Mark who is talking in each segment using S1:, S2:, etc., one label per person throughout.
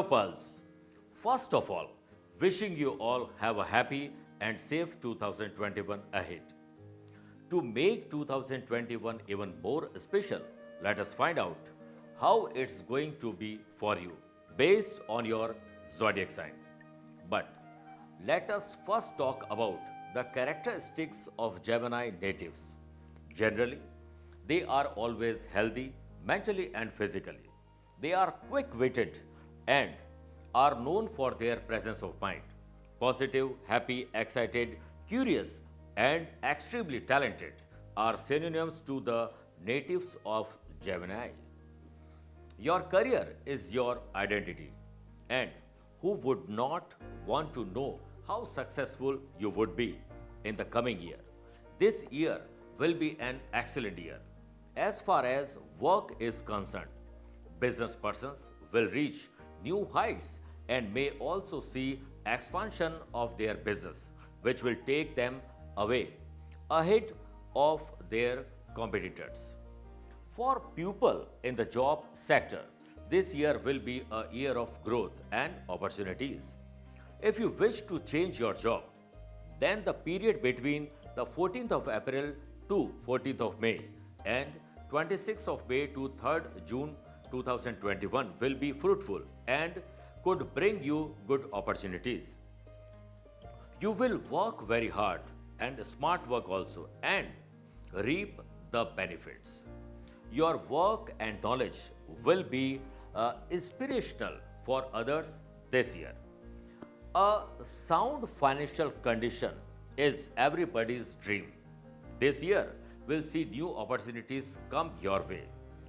S1: Pulse. First of all, wishing you all have a happy and safe 2021 ahead. To make 2021 even more special, let us find out how it's going to be for you based on your zodiac sign. But let us first talk about the characteristics of Gemini natives. Generally, they are always healthy mentally and physically. They are quick witted and are known for their presence of mind. Positive, happy, excited, curious, and extremely talented are synonyms to the natives of Gemini. Your career is your identity, and who would not want to know how successful you would be in the coming year? This year will be an excellent year. As far as work is concerned, business persons will reach new heights and may also see expansion of their business, which will take them away ahead of their competitors. For people in the job sector, this year will be a year of growth and opportunities. If you wish to change your job, then the period between the 14th of April to 14th of May and 26th of May to 3rd June 2021 will be fruitful and could bring you good opportunities. You will work very hard and smart work also and reap the benefits. Your work and knowledge will be inspirational for others this year. A sound financial condition is everybody's dream. This year will see new opportunities come your way.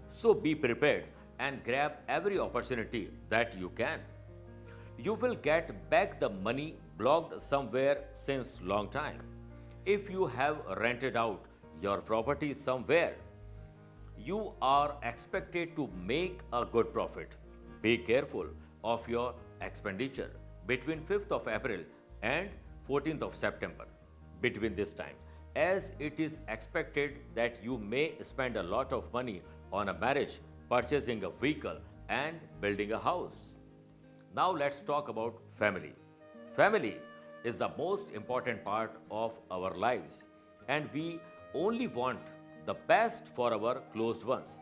S1: So be prepared and grab every opportunity that you can. You will get back the money blocked somewhere since long time. If you have rented out your property somewhere, you are expected to make a good profit. Be careful of your expenditure between 5th of April and 14th of September. Between this time, as it is expected that you may spend a lot of money on a marriage, purchasing a vehicle, and building a house. Now let's talk about family. Family is the most important part of our lives, and we only want the best for our closed ones.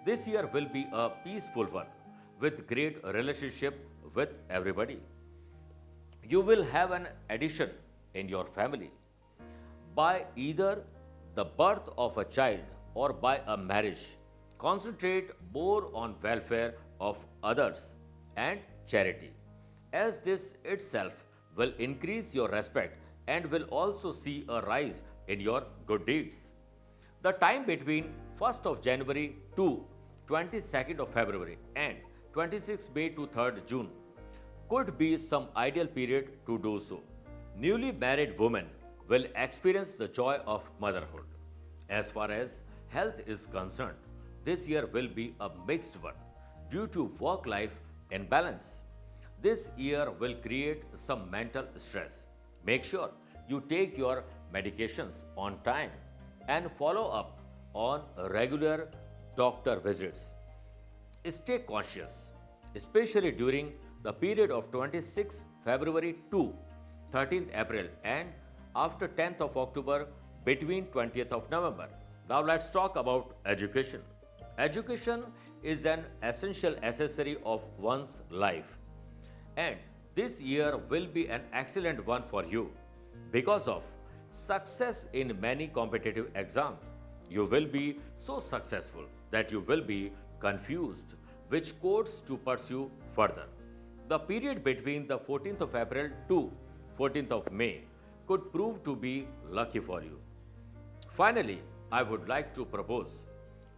S1: This year will be a peaceful one with great relationship with everybody. You will have an addition in your family by either the birth of a child or by a marriage. Concentrate more on welfare of others and charity, as this itself will increase your respect and will also see a rise in your good deeds. The time between 1st of January to 22nd of February and 26th May to 3rd June could be some ideal period to do so. Newly married women will experience the joy of motherhood. As far as health is concerned, this year will be a mixed one due to work life imbalance. This year will create some mental stress. Make sure you take your medications on time and follow up on regular doctor visits. Stay cautious, especially during the period of 26 February to 13th April and after 10th of October between 20th of November. Now let's talk about education. Education is an essential accessory of one's life, and this year will be an excellent one for you because of success in many competitive exams. You will be so successful that you will be confused which course to pursue further. The period between the 14th of April to 14th of May could prove to be lucky for you. Finally, I would like to propose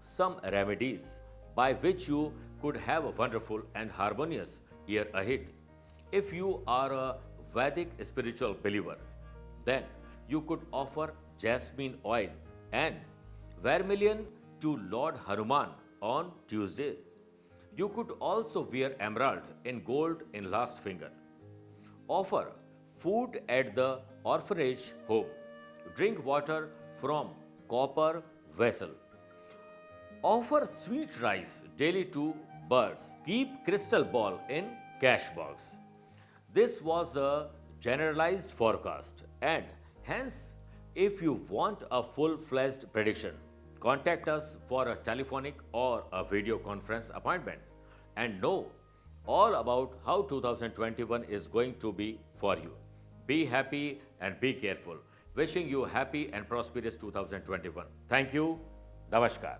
S1: some remedies by which you could have a wonderful and harmonious year ahead. If you are a Vedic spiritual believer, then you could offer jasmine oil and vermilion to Lord Hanuman on Tuesday. You could also wear emerald in gold in last finger. Offer food at the orphanage home. Drink water from copper vessel. Offer sweet rice daily to birds. Keep crystal ball in cash box. This was a generalized forecast, and hence, if you want a full fledged prediction, contact us for a telephonic or a video conference appointment and know all about how 2021 is going to be for you. Be happy and be careful. Wishing you happy and prosperous 2021. Thank you. Namaskar.